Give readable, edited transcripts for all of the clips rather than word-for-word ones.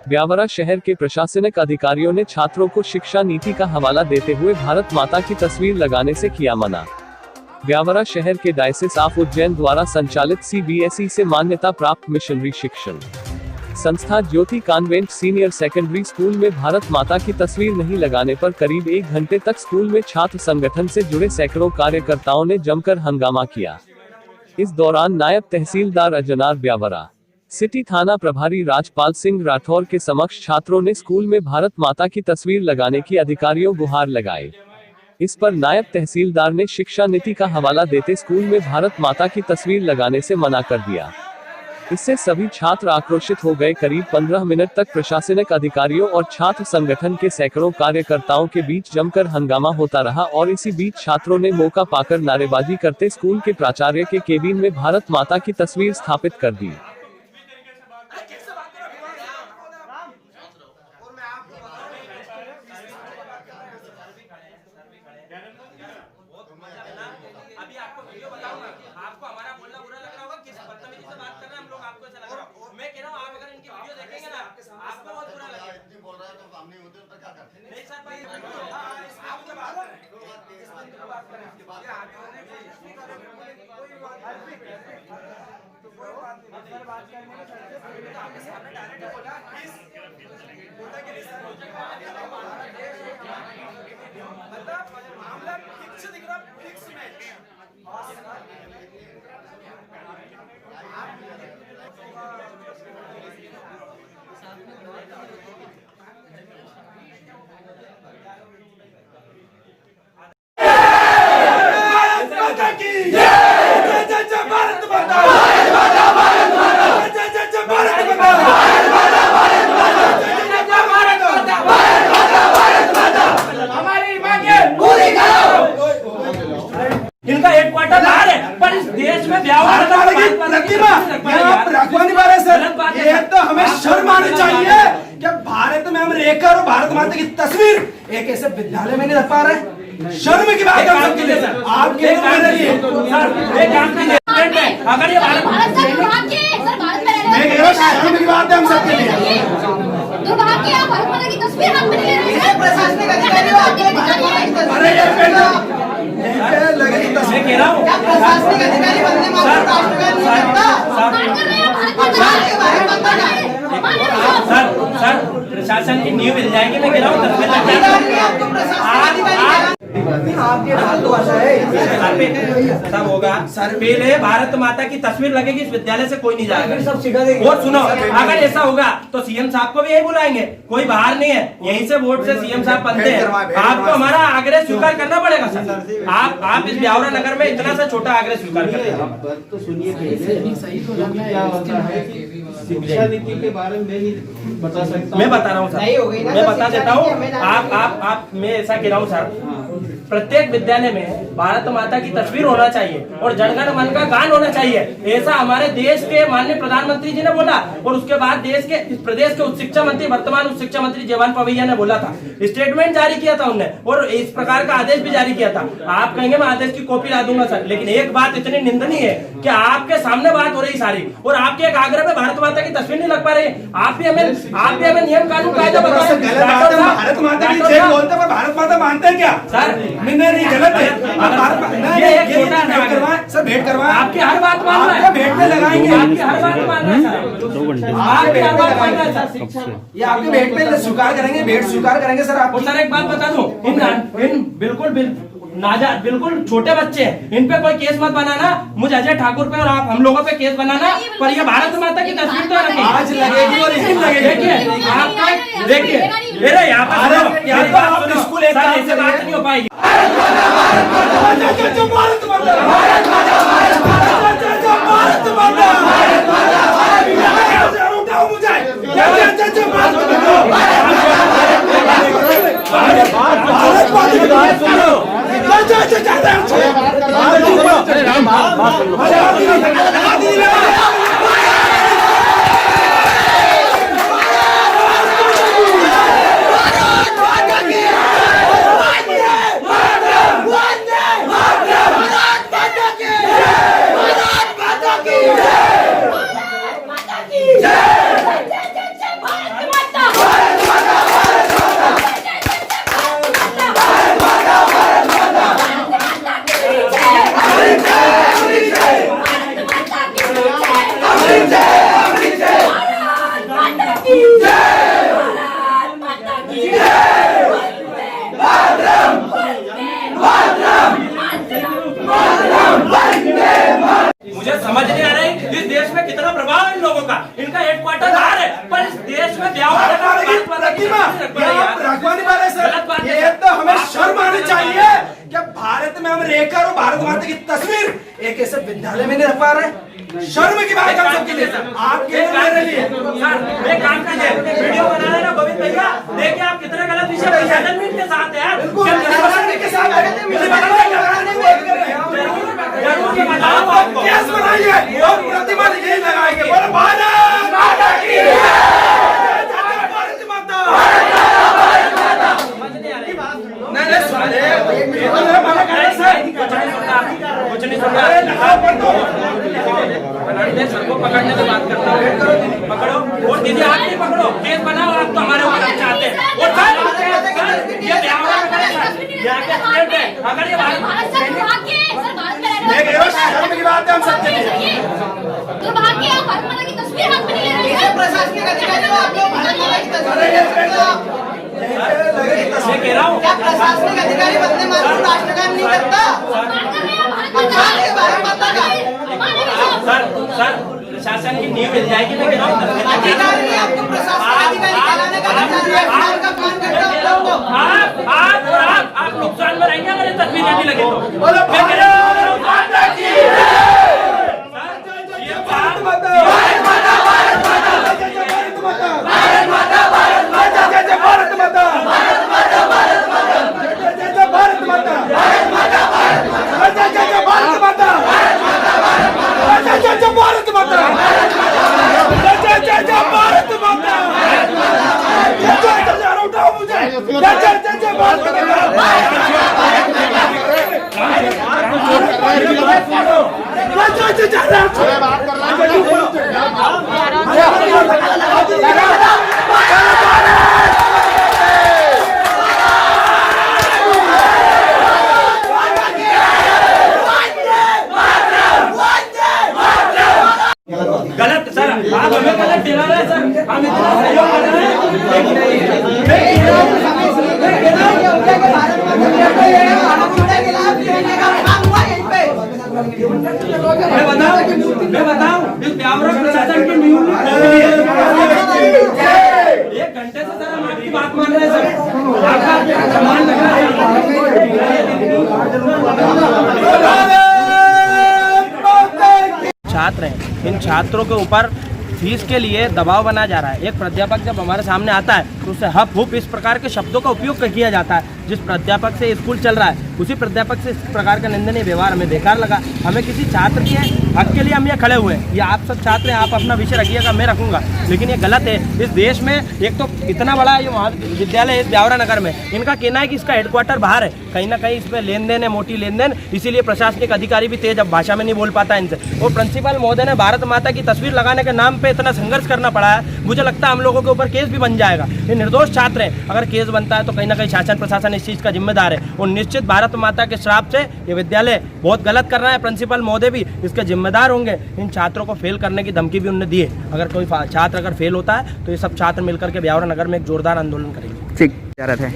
ब्यावरा शहर के प्रशासनिक अधिकारियों ने छात्रों को शिक्षा नीति का हवाला देते हुए भारत माता की तस्वीर लगाने से किया मना। ब्यावरा शहर के डायसिस ऑफ उज्जैन द्वारा संचालित CBSE से मान्यता प्राप्त मिशनरी शिक्षण संस्था ज्योति कॉन्वेंट सीनियर सेकेंडरी स्कूल में भारत माता की तस्वीर नहीं लगाने पर करीब 1 घंटे तक स्कूल में छात्र संगठन से जुड़े सैकड़ों कार्यकर्ताओं ने जमकर हंगामा किया। इस दौरान नायब तहसीलदार अजनार ब्यावरा, सिटी थाना प्रभारी राजपाल सिंह राठौर के समक्ष छात्रों ने स्कूल में भारत माता की तस्वीर लगाने की अधिकारियों गुहार लगाए। इस पर नायब तहसीलदार ने शिक्षा नीति का हवाला देते स्कूल में भारत माता की तस्वीर लगाने से मना कर दिया। इससे सभी छात्र आक्रोशित हो गए। करीब 15 मिनट तक प्रशासनिक अधिकारियों और छात्र संगठन के सैकड़ों कार्यकर्ताओं के बीच जमकर हंगामा होता रहा और इसी बीच छात्रों ने मौका पाकर नारेबाजी करते स्कूल के प्राचार्य के केबिन में भारत माता की तस्वीर स्थापित कर दी। अभी आपको वीडियो बताऊंगा, आपको हमारा बोलना बुरा लग रहा होगा, किस बदतमीजी से बात कर रहे हैं हम लोग, आपको ऐसा लग रहा होगा। मैं कह रहा हूं आप अगर इनकी वीडियो देखेंगे ना आपको बहुत बुरा लगेगा। इतनी बोल रहा है तो सामने होते तो क्या करते? नहीं सर भाई, आप जब बात करें इस बंद की बात करें इसके बाद आगे होने कोई बात नहीं, तो कोई बात नहीं सर, बात करने में सबसे पहले तो आपके सामने डायरेक्ट बोला इस होता कि सर मतलब मामला फिक्स दिख रहा, फिक्स मैच। इनका हेडक्वार्टर बाहर है, पर इस देश में ये तो हमें शर्म आनी चाहिए कि भारत में हम रहकर और भारत माता की तस्वीर एक ऐसे विद्यालय में नहीं रख पा रहे। शर्म की बात है सबके लिए, आपके लिए अगर ये शर्म की बात है हम सबके लिए। प्रशासनिक अधिकारी अरे मैं कह रहा हूँ प्रशासनिक अधिकारी बनने सर प्रशासन की नींव मिल जाएगी। मैं कह रहा हूँ सब होगा सर। पहले भारत माता की तस्वीर लगेगी, इस विद्यालय से कोई नहीं जाएगा, सब सिखा देंगे। और सुनो, अगर ऐसा होगा तो सीएम साहब को भी यही बुलाएंगे, कोई बाहर नहीं है, यहीं से वोट से सीएम साहब बनते हैं। आपको हमारा आग्रह स्वीकार करना पड़ेगा सर। आप इस ब्यावरा नगर में इतना सा छोटा आग्रह स्वीकार करते हैं तो सुनिए, शिक्षा नीति के बारे में बता सकता हूँ। मैं बता रहा हूँ सर, मैं बता देता हूँ। आप मैं ऐसा कह रहा हूँ सर, प्रत्येक विद्यालय में भारत माता की तस्वीर होना चाहिए और जनगण मन का गान होना चाहिए। ऐसा हमारे देश के माननीय प्रधानमंत्री जी ने बोला और उसके बाद देश के इस प्रदेश के उच्च शिक्षा मंत्री, वर्तमान उच्च शिक्षा मंत्री जयभान पवैया ने बोला था, स्टेटमेंट जारी किया था उन्होंने और इस प्रकार का आदेश भी जारी किया था। आप कहेंगे मैं आदेश की कॉपी ला दूंगा सर, लेकिन एक बात इतनी निंदनीय है कि आपके सामने बात हो रही सारी और आपके एक आग्रह में भारत माता की तस्वीर नहीं लग पा रही। आप भी हमें नियम कानून कायदा बताओ। भारत माता की जय बोलते हैं, भारत माता मानते हैं क्या सर? नहीं, गलत है। सर भेंट करवाएं, आपकी हर बात मान रहा है, भेंट में लगाएंगे, आपकी हर बात मान रहा है सर, 2 घंटे आपकी हर बात मान रहा है सर। ये आपके भेंट में स्वीकार करेंगे, भेंट स्वीकार करेंगे सर। आप सर एक बात बता दूं, इन बिल्कुल छोटे बच्चे हैं, इन पे कोई केस मत बनाना। मुझे अजय ठाकुर पे और आप हम लोगों पे केस बनाना, पर ये भारत माता की तस्वीर तो रखें। आज लगेगी और इसी लगेगी। देखिए आपका देखिए मेरे यहाँ पर स्कूल ऐसे बात नहीं हो पाएगी। इस देश में कितना प्रभाव है इन लोगों का। इनका हेडक्वार्टर बाहर है, पर इस देश में ये तो हमें शर्म आनी चाहिए कि भारत में हम रहकर और भारत माता की तस्वीर एक ऐसे विद्यालय में नहीं रख पा रहे। शर्म की बात हम सबके लिए, आपके लिए। एक काम कीजिए, वीडियो बना रहे ना गोविंद भैया, देखिए आप कितने गलत विषय प्रशासन भी इनके साथ है। केस बनाइए और प्रतिमा यही लगाएंगे, बोलो भारत माता की जय, भारत माता। कुछ नहीं सुन रहा, सबको पकड़ने की बात करता हूँ। पकड़ो और दीदी आप नहीं पकड़ो, केस बनाओ। आप तो हमारे ऊपर चाहते हैं और ये अगर ये शर्म की बात है हम सबके लिए। दुर्भाग्य है, भारत माता की तस्वीर हाथ में नहीं ले रहे हैं। प्रशासनिक अधिकारी आप लोग भारत माता की तस्वीर मैं कह रहा हूँ, क्या प्रशासनिक अधिकारी वंदे मातरम राष्ट्रगान नहीं करता? भारत माता का सर प्रशासन की नींव मिल जाएगी। मैं कह रहा हूँ अधिकारी आपको प्रशासनिक अधिकारी कहलाने का अधिकार है। का काम करता है आप नुकसान में रहेंगे अगर ये तस्वीर नहीं लगे तो। बोलो मैं कह रहा हूँ माता की ये बात भारत माता, भारत माता, भारत माता, भारत माता, भारत माता, जय जय भारत माता, भारत माता, भारत माता, जय जय भारत माता, भारत माता, भारत माता, जय जय भारत माता, भारत माता, भारत माता, जय जय भारत माता, भारत माता, जय जय भारत माता, जय जय उठाओ मुझे, जय जय भारत माता, गलत सर, आप हमें गलत ठहरा रहे हैं सर। हम इतना सहयोग कर रहे हैं। मैं बताऊं इस ब्यावरा प्रशासन की नींव एक घंटे से सर हम आपकी बात मान रहे हैं सर। आपका सम्मान लगा है। छात्र हैं, इन छात्रों के ऊपर फीस के लिए दबाव बनाया जा रहा है। एक प्राध्यापक जब हमारे सामने आता है तो उससे हप हुप इस प्रकार के शब्दों का उपयोग किया जाता है। जिस प्राध्यापक से स्कूल चल रहा है उसी प्राध्यापक से इस प्रकार का निंदनीय व्यवहार हमें बेकार लगा। हमें किसी छात्र के हक के लिए हम ये खड़े हुए हैं। ये आप सब छात्र हैं, आप अपना विषय रखिएगा, मैं रखूंगा, लेकिन ये गलत है। इस देश में एक तो इतना बड़ा ये महाविद्यालय है ब्यावरा नगर में, इनका कहना है कि इसका हेडक्वार्टर बाहर है। कहीं ना कहीं इसमें लेन देन है, मोटी लेन देन, इसीलिए प्रशासनिक अधिकारी भी तेज अब भाषा में नहीं बोल पाता इनसे। और प्रिंसिपल महोदय ने भारत माता की तस्वीर लगाने के नाम पे इतना संघर्ष करना पड़ा है, मुझे लगता है हम लोगों के ऊपर केस भी बन जाएगा। ये निर्दोष छात्र है, अगर केस बनता है तो कहीं ना कहीं शासन प्रशासन इस चीज़ का जिम्मेदार है। और निश्चित भारत माता के श्राप से ये विद्यालय बहुत गलत कर रहा है। प्रिंसिपल महोदय भी इसके जिम्मेदार होंगे। इन छात्रों को फेल करने की धमकी भी उन्होंने दी है। अगर कोई छात्र अगर फेल होता है तो ये सब छात्र मिलकर के ब्यावरा नगर में एक जोरदार आंदोलन करेंगे। ठीक जा रहा था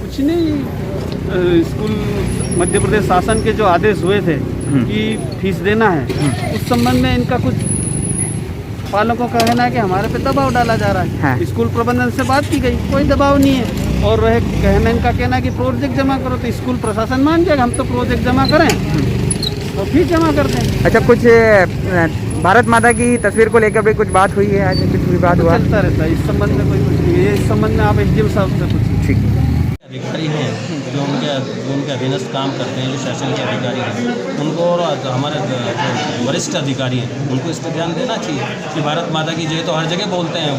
कुछ नहीं, स्कूल मध्य प्रदेश शासन के जो आदेश हुए थे कि फीस देना है, उस संबंध में इनका कुछ पालकों का कहना है कि हमारे पे दबाव डाला जा रहा है। हाँ। स्कूल प्रबंधन से बात की गई, कोई दबाव नहीं है। और वह कहना इनका कहना है कि प्रोजेक्ट जमा करो, तो स्कूल प्रशासन मान जाएगा, हम तो प्रोजेक्ट जमा करें और फीस जमा कर दें। अच्छा, कुछ भारत माता की तस्वीर को लेकर भी कुछ बात हुई है, आज कुछ विवाद हुआ? चलता रहता है, इस संबंध में कोई कुछ नहीं है। इस संबंध में आप एसडीएम साहब से कुछ ठीक अधिकारी हैं जो उनके अधीनस्थ काम करते हैं, जो शासन के अधिकारी हैं, उनको और हमारे जो वरिष्ठ अधिकारी हैं उनको इस पर ध्यान देना चाहिए कि भारत माता की जय तो हर जगह बोलते हैं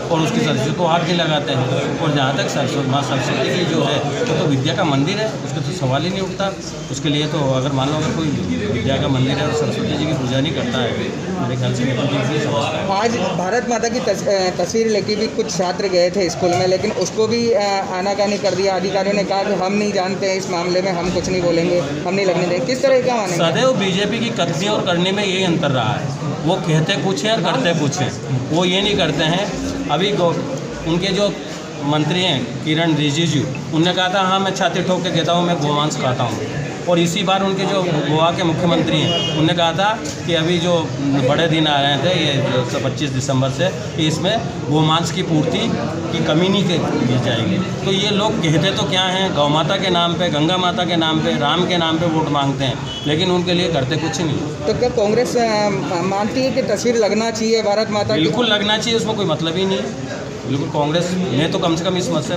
और उसकी सरस्वती को हाथ नहीं लगाते हैं। और जहाँ तक माँ सरस्वती की जो है वो तो विद्या का मंदिर है, उसका तो सवाल ही नहीं उठता। उसके लिए तो अगर मान लो अगर कोई विद्या का मंदिर है और सरस्वती जी की पूजा नहीं करता है, मेरे ख्याल से नहीं समझता है। आज भारत माता की तस्वीर लेके भी कुछ छात्र गए थे स्कूल में, लेकिन उसको भी आनाकानी कर दिया। अधिकारियों ने कहा कि हम नहीं जानते हैं इस मामले में, हम कुछ नहीं बोलेंगे, हम नहीं लगने देंगे। किस तरह का मानेंगे? सदैव बीजेपी की करनी और करने में यही अंतर रहा है। वो कहते कुछ हैं और करते कुछ हैं। वो ये नहीं करते हैं। अभी उनके जो मंत्री हैं किरण रिजिजू, उनने कहा था हाँ मैं छाती ठोक के कहता हूँ मैं गोमांस खाता हूँ। और इसी बार उनके जो गोवा के मुख्यमंत्री हैं उन्होंने कहा था कि अभी जो बड़े दिन आ रहे थे ये 25 दिसंबर से कि इसमें गोमांस की पूर्ति की कमी नहीं की जाएगी। तो ये लोग कहते तो क्या हैं, गौ माता के नाम पे, गंगा माता के नाम पे, राम के नाम पे वोट मांगते हैं, लेकिन उनके लिए करते कुछ नहीं। तो क्या कांग्रेस मानती है कि तस्वीर लगना चाहिए भारत माता की? बिल्कुल लगना चाहिए, उसमें कोई मतलब ही नहीं है। बिल्कुल कांग्रेस, मैं तो कम से कम इस मत से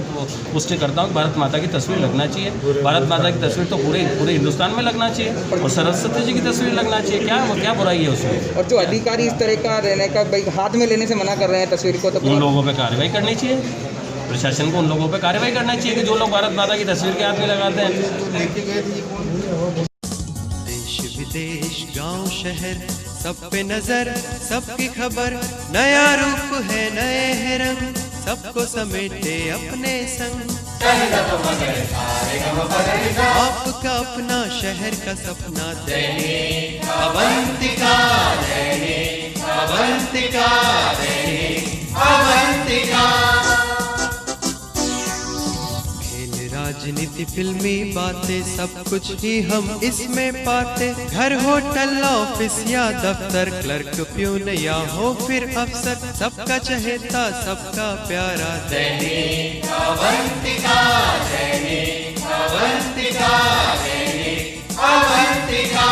पुष्टि करता हूँ कि भारत माता की तस्वीर लगना चाहिए। भारत माता की तस्वीर तो पूरे हिंदुस्तान में लगना चाहिए और सरस्वती जी की तस्वीर लगना चाहिए। क्या बुराई है उसमें? और जो अधिकारी इस तरह का रहने का भाई हाथ में लेने से मना कर रहे हैं तस्वीर को, तो उन लोगों पर कार्रवाई करनी चाहिए। प्रशासन को उन लोगों पर कार्रवाई करना चाहिए कि जो लोग भारत माता की तस्वीर के हाथ में लगाते हैं। देश विदेश गांव शहर सब पे नजर, सबकी खबर, नया रूप है नए है रंग, सबको समेटे अपने संग। आपका अपना शहर का सपना दैनिक अवंतिका, दैनिक अवंतिका, दैनिक अवंतिका। राजनीति, फिल्मी बातें, सब कुछ ही हम इसमें पाते। घर, होटल, ऑफिस या दफ्तर, क्लर्क, प्यून या हो फिर अफसर, सबका चहेता, सबका प्यारा दैनिक अवंतिका, दैनिक अवंतिका, दैनिक अवंतिका।